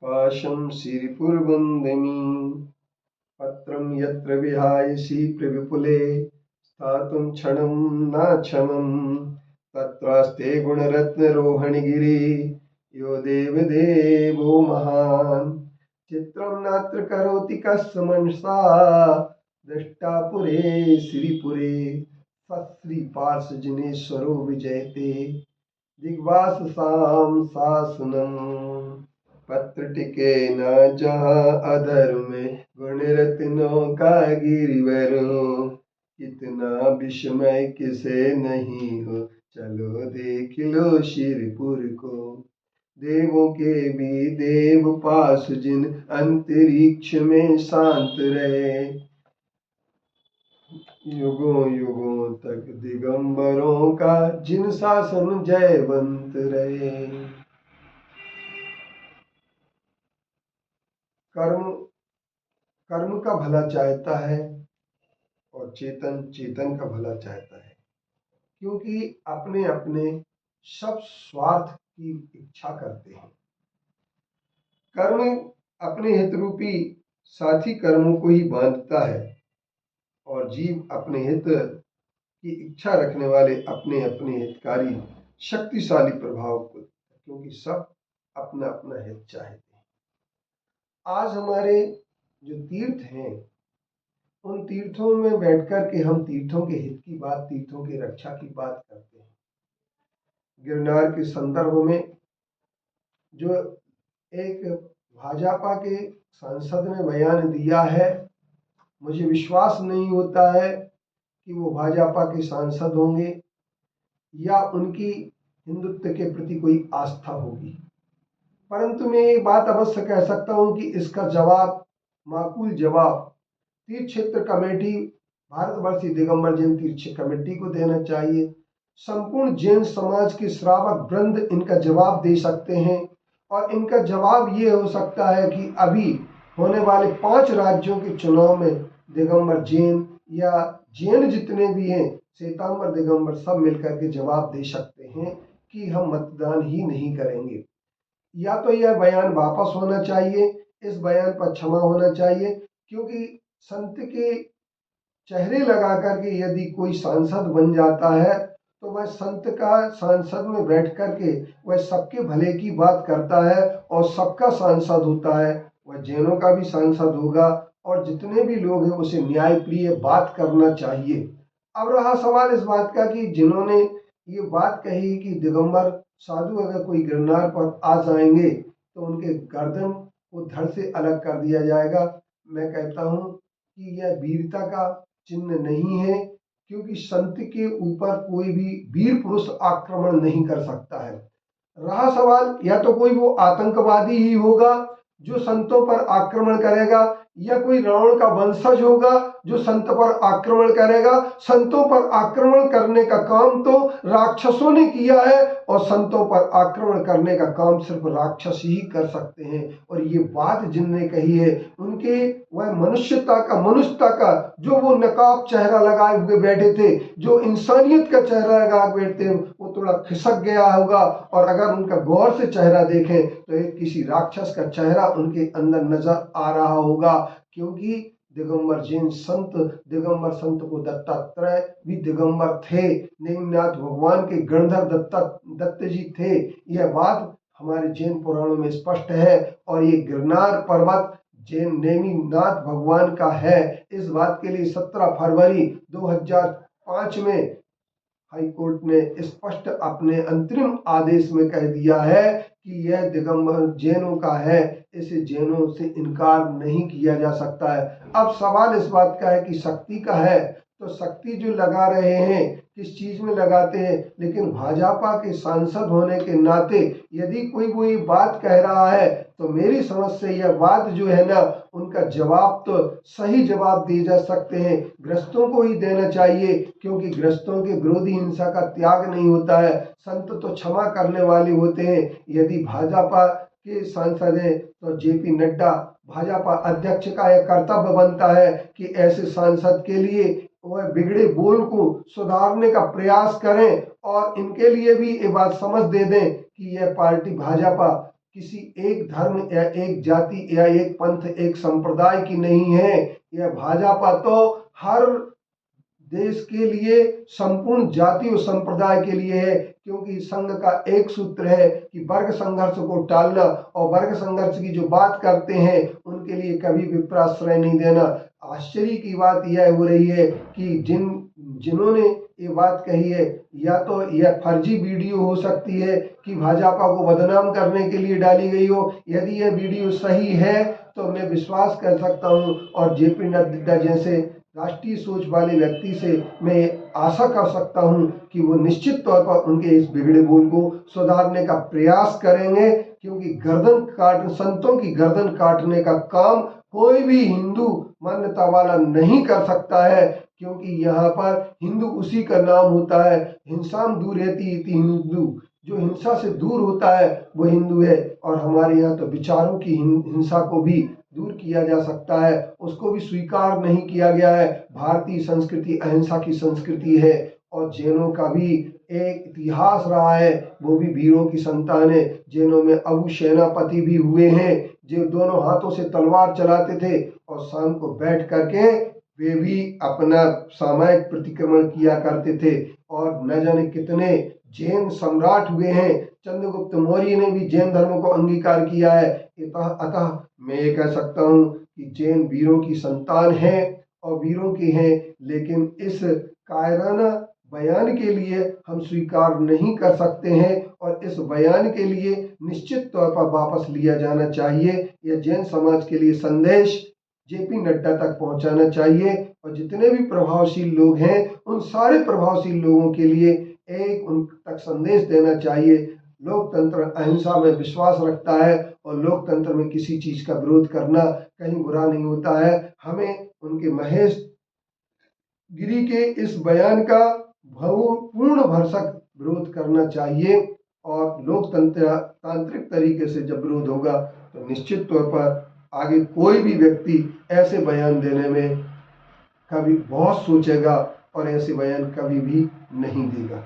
पाशं श्रीपुरवन्दिनी पत्रं यत्र विहायसि प्रविपुले स्थातुं क्षणं नाक्षमं तत्रास्ते गुणरत्नरोहणगिरि यो देवदेवो महान् चित्रं नात्र करोति कस्य मनसा दृष्टा पुरे श्रीपुरे सश्रीपार्श्वजनेश्वरो विजयते दिग्वाससां शासनम् पत्र टिके न जहाँ अधर में गुण रत्नों का गिरिवरो कितना विस्मय किसे नहीं हो चलो देख लो शिरपुर को देवों के भी देव पास जिन अंतरिक्ष में शांत रहे युगों युगों तक दिगंबरों का जिन शासन जयवंत रहे। कर्म का भला चाहता है और चेतन चेतन का भला चाहता है, क्योंकि अपने अपने सब स्वार्थ की इच्छा करते हैं। कर्म अपने हित रूपी साथी कर्मों को ही बांधता है और जीव अपने हित की इच्छा रखने वाले अपने अपने हितकारी शक्तिशाली प्रभाव को, क्योंकि सब अपना अपना हित चाहते हैं। आज हमारे जो तीर्थ हैं, उन तीर्थों में बैठकर के हम तीर्थों के हित की बात, तीर्थों की रक्षा की बात करते हैं। गिरनार के संदर्भ में जो एक भाजपा के सांसद ने बयान दिया है, मुझे विश्वास नहीं होता है कि वो भाजपा के सांसद होंगे या उनकी हिंदुत्व के प्रति कोई आस्था होगी, परंतु मैं एक बात अवश्य कह सकता हूं कि इसका जवाब, माकूल जवाब तीर्थ क्षेत्र कमेटी, भारतवर्षीय दिगंबर जैन तीर्थ कमेटी को देना चाहिए। संपूर्ण जैन समाज के श्रावक वृंद इनका जवाब दे सकते हैं और इनका जवाब ये हो सकता है कि अभी होने वाले 5 राज्यों के चुनाव में दिगंबर जैन या जैन जितने भी हैं, श्वेतांबर दिगंबर, सब मिलकर के जवाब दे सकते हैं कि हम मतदान ही नहीं करेंगे। या तो यह बयान वापस होना चाहिए, इस बयान पर क्षमा होना चाहिए, क्योंकि संत के चेहरे लगा करके यदि कोई सांसद बन जाता है तो वह संत का सांसद में बैठ करके वह सबके भले की बात करता है और सबका सांसद होता है। वह जैनों का भी सांसद होगा और जितने भी लोग हैं उसे न्यायप्रिय बात करना चाहिए। अब रहा सवाल इस बात का कि जिन्होंने ये बात कही कि दिगंबर साधु अगर कोई गिरनार पर आ जाएंगे तो उनके गर्दन को धड़ से अलग कर दिया जाएगा, मैं कहता हूं कि यह वीरता का चिन्ह नहीं है, क्योंकि संत के ऊपर कोई भी वीर पुरुष आक्रमण नहीं कर सकता है। रहा सवाल, या तो कोई वो आतंकवादी ही होगा जो संतों पर आक्रमण करेगा, या कोई रावण का वंशज होगा जो संत पर आक्रमण करेगा। संतों पर आक्रमण करने का काम तो राक्षसों ने किया है और संतों पर आक्रमण करने का काम सिर्फ राक्षस ही कर सकते हैं। और ये बात जिनने कही है उनके वह मनुष्यता का जो वो नकाब चेहरा लगाए हुए बैठे थे, जो इंसानियत का चेहरा लगाए बैठे थे, वो थोड़ा खिसक गया होगा। और अगर उनका गौर से चेहरा देखें तो एक किसी राक्षस का चेहरा उनके अंदर नजर आ रहा होगा, क्योंकि दिगंबर जैन संत, दिगंबर संत को दत्तात्रेय भी दिगंबर थे, नेमिनाथ भगवान के गणधर दत्त जी थे। यह बात हमारे जैन पुराणों में स्पष्ट है और ये गिरनार पर्वत जैन नेमिनाथ भगवान का है। इस बात के लिए 17 फरवरी 2005 में हाई कोर्ट ने स्पष्ट अपने अंतरिम आदेश में कह दिया है कि यह दिगंबर जैनों का है, इसे जैनों से इनकार नहीं किया जा सकता है। अब सवाल इस बात का है कि शक्ति का है तो शक्ति जो लगा रहे हैं किस चीज में लगाते हैं, लेकिन भाजपा के सांसद होने के नाते यदि कोई वो ये बात कह रहा है तो मेरी समझ से यह बात जो है ना, उनका जवाब तो सही जवाब दिए जा सकते हैं, ग्रस्तों को ही देना चाहिए, क्योंकि ग्रस्तों के विरोधी हिंसा का त्याग नहीं होता है। संत तो क्षमा करने वाले होते हैं। यदि भाजपा के सांसद हैं तो जेपी नड्डा भाजपा अध्यक्ष का यह कर्तव्य बनता है कि ऐसे सांसद के लिए वह बिगड़े बोल को सुधारने का प्रयास करें और इनके लिए भी ये बात समझ दे दें कि यह पार्टी भाजपा किसी एक धर्म या एक जाति या एक पंथ एक संप्रदाय की नहीं है। यह भाजपा तो हर देश के लिए, संपूर्ण जाति और संप्रदाय के लिए है, क्योंकि संघ का एक सूत्र है कि वर्ग संघर्ष को टालना, और वर्ग संघर्ष की जो बात करते हैं उनके लिए कभी भी प्रश्रय नहीं देना। आश्चर्य की बात यह हो रही है कि जिन्होंने ये बात कही है, या तो यह फर्जी वीडियो हो सकती है कि भाजपा को बदनाम करने के लिए डाली गई हो। यदि यह वीडियो सही है तो मैं विश्वास कर सकता हूं, और जेपी नड्डा जैसे राष्ट्रीय सोच वाले व्यक्ति से मैं आशा कर सकता हूं कि वो निश्चित तौर पर उनके इस बिगड़े बोल को सुधारने का प्रयास करेंगे, क्योंकि संतों की गर्दन काटने का काम कोई भी हिंदू मान्यता वाला नहीं कर सकता है, क्योंकि यहाँ पर हिंदू उसी का नाम होता है। हिंसा दूर रहती इति हिंदू, जो हिंसा से दूर होता है वो हिंदू है। और हमारे यहाँ तो विचारों की हिंसा को भी दूर किया जा सकता है, उसको भी स्वीकार नहीं किया गया है। भारतीय संस्कृति अहिंसा की संस्कृति है, और जैनों का भी एक इतिहास रहा है, वो भी वीरों की संतान है। जैनों में अबू सेनापति भी हुए हैं, जो दोनों हाथों से तलवार चलाते थे, और शाम को बैठ करके वे भी अपना सामयिक प्रतिक्रमण किया करते थे। और न जाने कितने जैन सम्राट हुए हैं। चंद्रगुप्त मौर्य ने भी जैन धर्म को अंगीकार किया है। अतः मैं ये कह सकता हूँ कि जैन वीरों की संतान है और वीरों की हैं, लेकिन इस कायराना बयान के लिए हम स्वीकार नहीं कर सकते हैं, और इस बयान के लिए निश्चित तौर पर वापस लिया जाना चाहिए। यह जैन समाज के लिए संदेश जेपी नड्डा तक पहुंचाना चाहिए, और जितने भी प्रभावशील लोग हैं उन सारे प्रभावशील लोगों के लिए एक उन तक संदेश देना चाहिए। लोकतंत्र अहिंसा में विश्वास रखता है, और लोकतंत्र में किसी चीज का विरोध करना कहीं बुरा नहीं होता है। हमें उनके महेश गिरी के इस बयान का पूर्ण भरसक विरोध करना चाहिए, और तांत्रिक तरीके से जब विरोध होगा तो निश्चित तौर पर आगे कोई भी व्यक्ति ऐसे बयान देने में कभी बहुत सोचेगा, और ऐसे बयान कभी भी नहीं देगा।